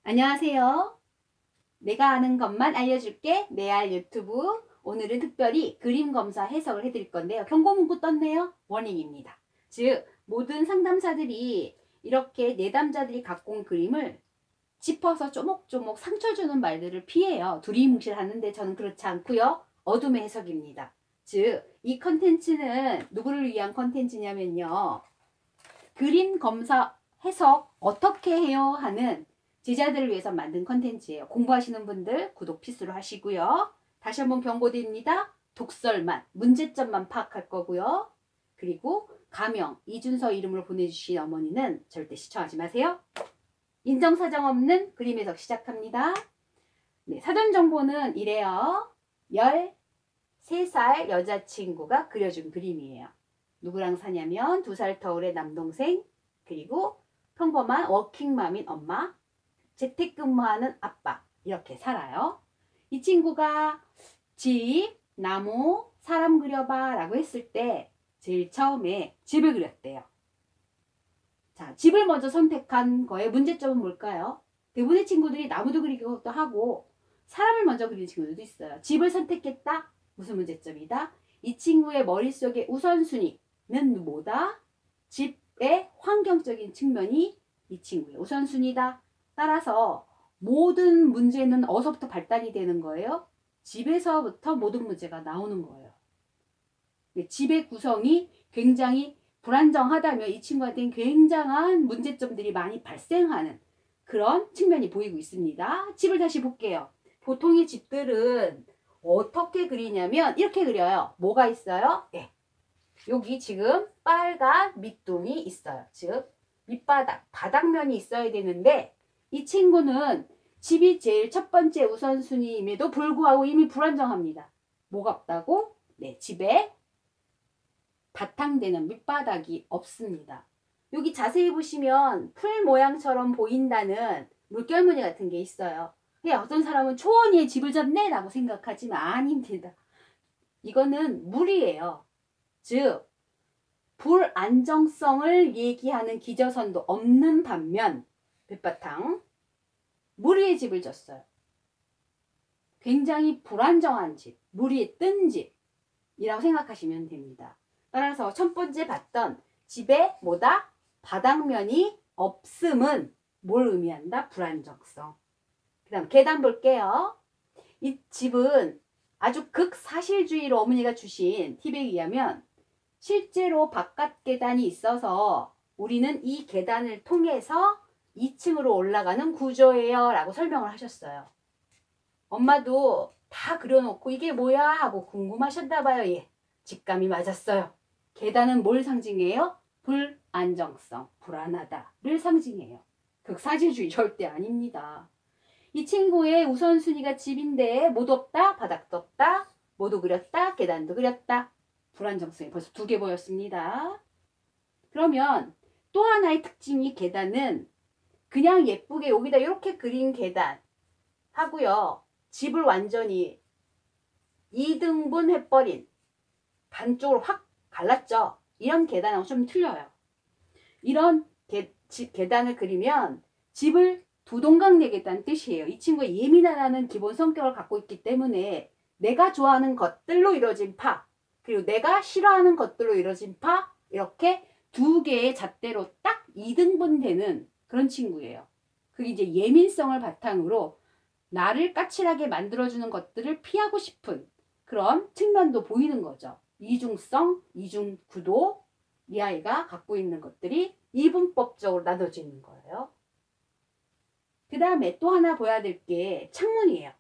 안녕하세요. 내가 아는 것만 알려줄게. 내알 유튜브. 오늘은 특별히 그림 검사 해석을 해드릴 건데요. 경고문구 떴네요. 워닝입니다. 즉 모든 상담사들이 이렇게 내담자들이 갖고 온 그림을 짚어서 쪼목쪼목 상처 주는 말들을 피해요. 두리뭉실 하는데 저는 그렇지 않고요. 어둠의 해석입니다. 즉 이 컨텐츠는 누구를 위한 컨텐츠냐면요. 그림 검사 해석 어떻게 해요? 하는 제자들을 위해서 만든 컨텐츠예요. 공부하시는 분들 구독 필수로 하시고요. 다시 한번 경고드립니다. 독설만, 문제점만 파악할 거고요. 그리고 가명, 이준서 이름으로 보내주신 어머니는 절대 시청하지 마세요. 인정사정 없는 그림 해석 시작합니다. 네, 사전 정보는 이래요. 13살 여자친구가 그려준 그림이에요. 누구랑 사냐면 2살 터울의 남동생, 그리고 평범한 워킹맘인 엄마, 재택근무하는 아빠, 이렇게 살아요. 이 친구가 집, 나무, 사람 그려봐 라고 했을 때 제일 처음에 집을 그렸대요. 자, 집을 먼저 선택한 거의 문제점은 뭘까요? 대부분의 친구들이 나무도 그리기도 하고 사람을 먼저 그리는 친구들도 있어요. 집을 선택했다? 무슨 문제점이다? 이 친구의 머릿속에 우선순위는 뭐다? 집의 환경적인 측면이 이 친구의 우선순위다. 따라서 모든 문제는 어디서부터 발단이 되는 거예요? 집에서부터 모든 문제가 나오는 거예요. 집의 구성이 굉장히 불안정하다면 이 친구한테는 굉장한 문제점들이 많이 발생하는 그런 측면이 보이고 있습니다. 집을 다시 볼게요. 보통의 집들은 어떻게 그리냐면 이렇게 그려요. 뭐가 있어요? 네. 여기 지금 빨간 밑둥이 있어요. 즉 밑바닥, 바닥면이 있어야 되는데 이 친구는 집이 제일 첫 번째 우선순위임에도 불구하고 이미 불안정합니다. 뭐가 없다고? 네, 집에 바탕되는 밑바닥이 없습니다. 여기 자세히 보시면 풀 모양처럼 보인다는 물결무늬 같은 게 있어요. 어떤 사람은 초원위에 집을 졌네 라고 생각하지만 아닙니다. 이거는 물이에요. 즉 불안정성을 얘기하는 기저선도 없는 반면 밑바탕 물 위에 집을 졌어요. 굉장히 불안정한 집, 물 위에 뜬 집이라고 생각하시면 됩니다. 따라서 첫 번째 봤던 집에 뭐다? 바닥면이 없음은 뭘 의미한다? 불안정성. 그 다음 계단 볼게요. 이 집은 아주 극사실주의로 어머니가 주신 팁에 의하면 실제로 바깥 계단이 있어서 우리는 이 계단을 통해서 2층으로 올라가는 구조예요 라고 설명을 하셨어요. 엄마도 다 그려놓고 이게 뭐야 하고 궁금하셨나봐요. 예, 직감이 맞았어요. 계단은 뭘 상징해요? 불안정성, 불안하다를 상징해요. 극사실주의 절대 아닙니다. 이 친구의 우선순위가 집인데 못 없다, 바닥도 없다, 모두 그렸다, 계단도 그렸다. 불안정성이 벌써 2개 보였습니다. 그러면 또 하나의 특징이 계단은 그냥 예쁘게 여기다 이렇게 그린 계단 하고요. 집을 완전히 2등분 해버린 반쪽으로 확 갈랐죠. 이런 계단하고 좀 틀려요. 이런 계단을 그리면 집을 두 동강 내겠다는 뜻이에요. 이 친구가 예민하다는 기본 성격을 갖고 있기 때문에 내가 좋아하는 것들로 이루어진 파, 그리고 내가 싫어하는 것들로 이루어진 파, 이렇게 2개의 잣대로 딱 2등분 되는 그런 친구예요. 그게 이제 예민성을 바탕으로 나를 까칠하게 만들어주는 것들을 피하고 싶은 그런 측면도 보이는 거죠. 이중성, 이중구도, 이 아이가 갖고 있는 것들이 이분법적으로 나눠져 있는 거예요. 그 다음에 또 하나 보여야 될 게 창문이에요.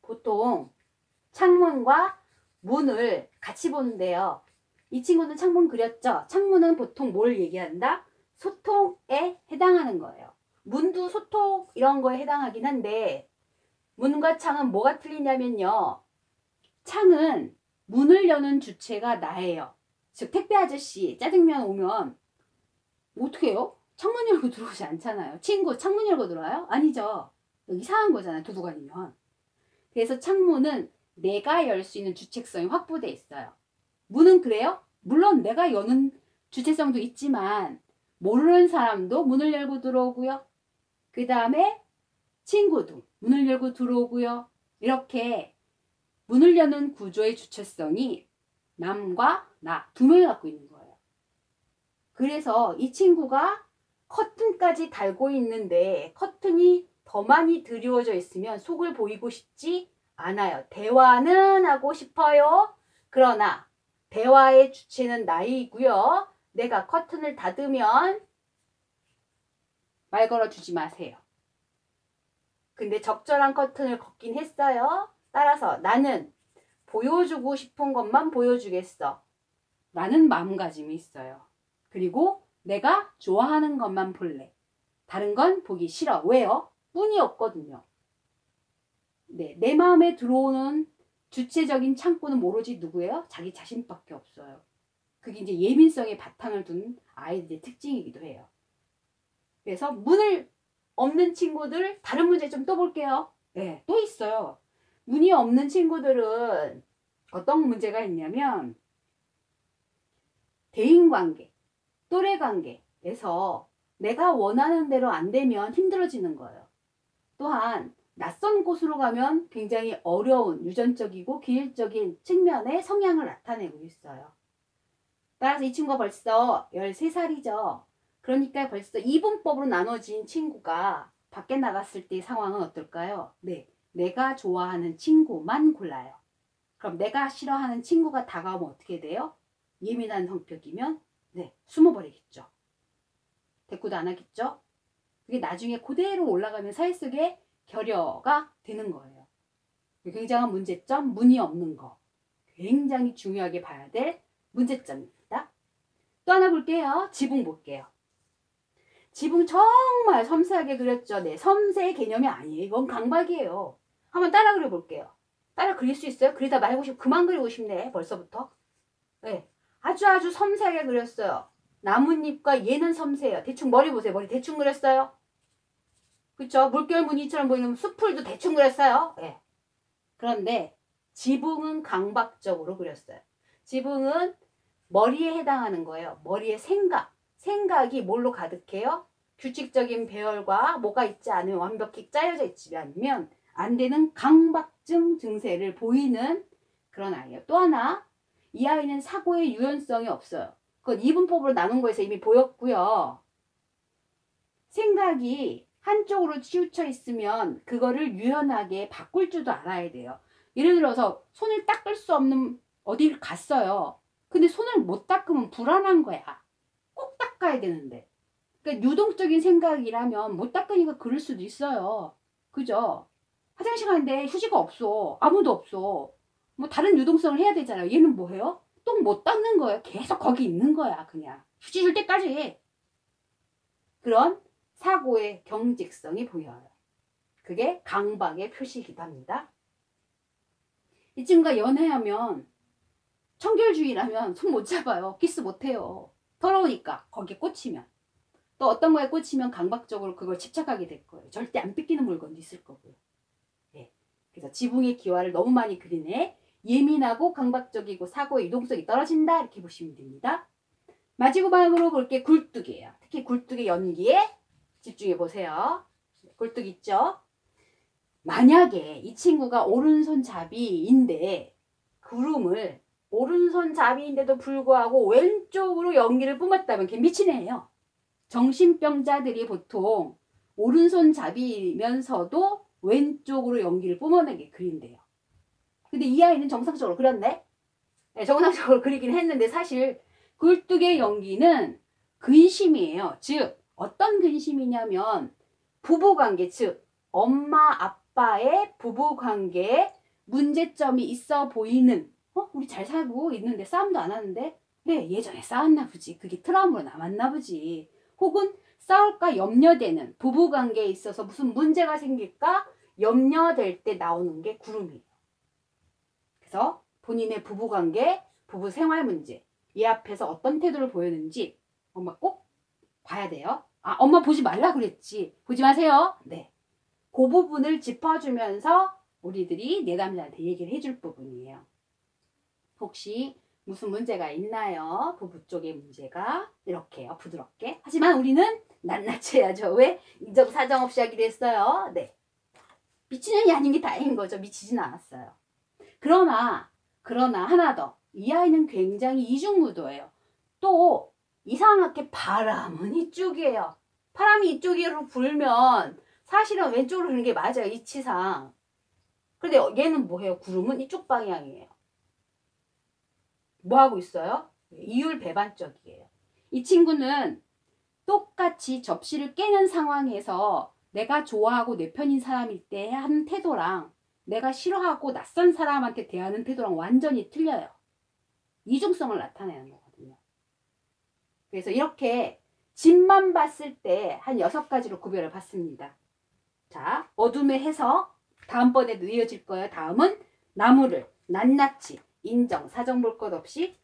보통 창문과 문을 같이 보는데요. 이 친구는 창문 그렸죠? 창문은 보통 뭘 얘기한다? 소통에 해당하는 거예요. 문도 소통 이런 거에 해당하긴 한데 문과 창은 뭐가 틀리냐면요. 창은 문을 여는 주체가 나예요. 즉 택배 아저씨 짜장면 오면 어떻게 해요? 창문 열고 들어오지 않잖아요. 친구 창문 열고 들어와요? 아니죠. 이상한 거잖아요. 도둑 아니면. 그래서 창문은 내가 열 수 있는 주체성이 확보되어 있어요. 문은 그래요? 물론 내가 여는 주체성도 있지만 모르는 사람도 문을 열고 들어오고요. 그 다음에 친구도 문을 열고 들어오고요. 이렇게 문을 여는 구조의 주체성이 남과 나 두 명이 갖고 있는 거예요. 그래서 이 친구가 커튼까지 달고 있는데 커튼이 더 많이 드리워져 있으면 속을 보이고 싶지 않아요. 대화는 하고 싶어요. 그러나 대화의 주체는 나이고요. 내가 커튼을 닫으면 말 걸어주지 마세요. 근데 적절한 커튼을 걷긴 했어요. 따라서 나는 보여주고 싶은 것만 보여주겠어. 라는 마음가짐이 있어요. 그리고 내가 좋아하는 것만 볼래. 다른 건 보기 싫어. 왜요? 뿐이 없거든요. 네, 내 마음에 들어오는 주체적인 창구는 오로지 누구예요? 자기 자신밖에 없어요. 그게 이제 예민성의 바탕을 둔 아이들의 특징이기도 해요. 그래서 문을 없는 친구들, 다른 문제 좀 또 볼게요. 네, 또 있어요. 문이 없는 친구들은 어떤 문제가 있냐면 대인관계, 또래관계에서 내가 원하는 대로 안 되면 힘들어지는 거예요. 또한 낯선 곳으로 가면 굉장히 어려운 유전적이고 기질적인 측면의 성향을 나타내고 있어요. 따라서 이 친구가 벌써 13살이죠. 그러니까 벌써 이분법으로 나눠진 친구가 밖에 나갔을 때 상황은 어떨까요? 네, 내가 좋아하는 친구만 골라요. 그럼 내가 싫어하는 친구가 다가오면 어떻게 돼요? 예민한 성격이면 네, 숨어버리겠죠. 대꾸도 안 하겠죠. 그게 나중에 그대로 올라가면 사회 속에 결여가 되는 거예요. 굉장한 문제점, 문이 없는 거. 굉장히 중요하게 봐야 될 문제점입니다. 또 하나 볼게요. 지붕 볼게요. 지붕 정말 섬세하게 그렸죠. 네, 섬세의 개념이 아니에요. 이건 강박이에요. 한번 따라 그려볼게요. 따라 그릴 수 있어요? 그리다 말고 싶 그만 그리고 싶네. 벌써부터. 네, 아주 섬세하게 그렸어요. 나뭇잎과 얘는 섬세해요. 대충 머리 보세요. 머리 대충 그렸어요. 그쵸? 물결 무늬처럼 보이는 숲풀도 대충 그렸어요. 네. 그런데 지붕은 강박적으로 그렸어요. 지붕은 머리에 해당하는 거예요. 머리의 생각. 생각이 뭘로 가득해요? 규칙적인 배열과 뭐가 있지 않으면 완벽히 짜여져 있지 않으면 안 되는 강박증 증세를 보이는 그런 아이예요. 또 하나, 이 아이는 사고의 유연성이 없어요. 그건 이분법으로 나눈 거에서 이미 보였고요. 생각이 한쪽으로 치우쳐 있으면 그거를 유연하게 바꿀 줄도 알아야 돼요. 예를 들어서 손을 닦을 수 없는 어디를 갔어요. 근데 손을 못 닦으면 불안한 거야. 꼭 닦아야 되는데. 그러니까 유동적인 생각이라면 못 닦으니까 그럴 수도 있어요. 그죠? 화장실 가는데 휴지가 없어. 아무도 없어. 뭐 다른 유동성을 해야 되잖아요. 얘는 뭐 해요? 똥 못 닦는 거예요. 계속 거기 있는 거야. 그냥 휴지 줄 때까지. 그런 사고의 경직성이 보여요. 그게 강박의 표시이기도 합니다. 이 친구가 연애하면 청결주의라면 손 못 잡아요. 키스 못 해요. 더러우니까 거기에 꽂히면. 또 어떤 거에 꽂히면 강박적으로 그걸 집착하게 될 거예요. 절대 안 뺏기는 물건도 있을 거고요. 네. 그래서 지붕의 기와를 너무 많이 그리네. 예민하고 강박적이고 사고의 유동성이 떨어진다. 이렇게 보시면 됩니다. 마지막으로 볼 게 굴뚝이에요. 특히 굴뚝의 연기에 집중해 보세요. 굴뚝 있죠? 만약에 이 친구가 오른손잡이인데 구름을 오른손잡이인데도 불구하고 왼쪽으로 연기를 뿜었다면 걔 미친 애예요. 정신병자들이 보통 오른손잡이면서도 왼쪽으로 연기를 뿜어내게 그린대요. 근데 이 아이는 정상적으로 그렸네? 네, 정상적으로 그리긴 했는데 사실 굴뚝의 연기는 근심이에요. 즉 어떤 근심이냐면 부부관계, 즉 엄마 아빠의 부부관계에 문제점이 있어 보이는 우리 잘 살고 있는데 싸움도 안 하는데 그래 예전에 싸웠나 보지. 그게 트라우마로 남았나 보지. 혹은 싸울까 염려되는 부부관계에 있어서 무슨 문제가 생길까 염려될 때 나오는 게 구름이에요. 그래서 본인의 부부관계, 부부생활 문제 이 앞에서 어떤 태도를 보였는지 엄마 꼭 봐야 돼요. 아, 엄마 보지 말라 그랬지. 보지 마세요. 네. 그 부분을 짚어주면서 우리들이 내담자한테 얘기를 해줄 부분이에요. 혹시 무슨 문제가 있나요? 부부 쪽의 문제가 이렇게요. 부드럽게. 하지만 우리는 낱낱해야죠. 왜? 인정 사정 없이 하기로 했어요. 네. 미치년이 아닌 게 다행인 거죠. 미치진 않았어요. 그러나 하나 더. 이 아이는 굉장히 이중무도예요. 또 이상하게 바람은 이쪽이에요. 바람이 이쪽으로 불면 사실은 왼쪽으로 흐르는 게 맞아요. 이치상. 근데 얘는 뭐예요? 구름은 이쪽 방향이에요. 뭐 하고 있어요? 이율 배반적이에요. 이 친구는 똑같이 접시를 깨는 상황에서 내가 좋아하고 내 편인 사람일 때 하는 태도랑 내가 싫어하고 낯선 사람한테 대하는 태도랑 완전히 틀려요. 이중성을 나타내는 거거든요. 그래서 이렇게 집만 봤을 때 한 6가지로 구별을 받습니다. 자, 어둠의 해석 다음번에도 이어질 거예요. 다음은 나무를 낱낱이 인정, 사정 볼 것 없이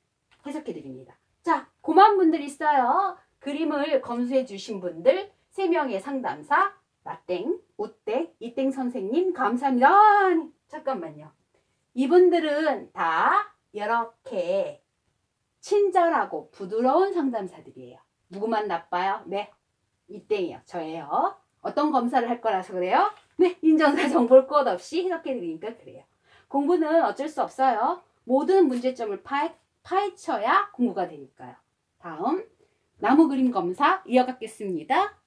해석해 드립니다. 자, 고마운 분들 있어요. 그림을 검수해 주신 분들 3명의 상담사 라땡, 우땡, 이땡 선생님 감사합니다. 잠깐만요. 이분들은 다 이렇게 친절하고 부드러운 상담사들이에요. 누구만 나빠요? 네, 이땡이요. 저예요. 어떤 검사를 할 거라서 그래요? 네, 인정사정 볼 것 없이 해석해 드리니까 그래요. 공부는 어쩔 수 없어요. 모든 문제점을 파헤쳐야 공부가 되니까요. 다음 나무 그림 검사 이어가겠습니다.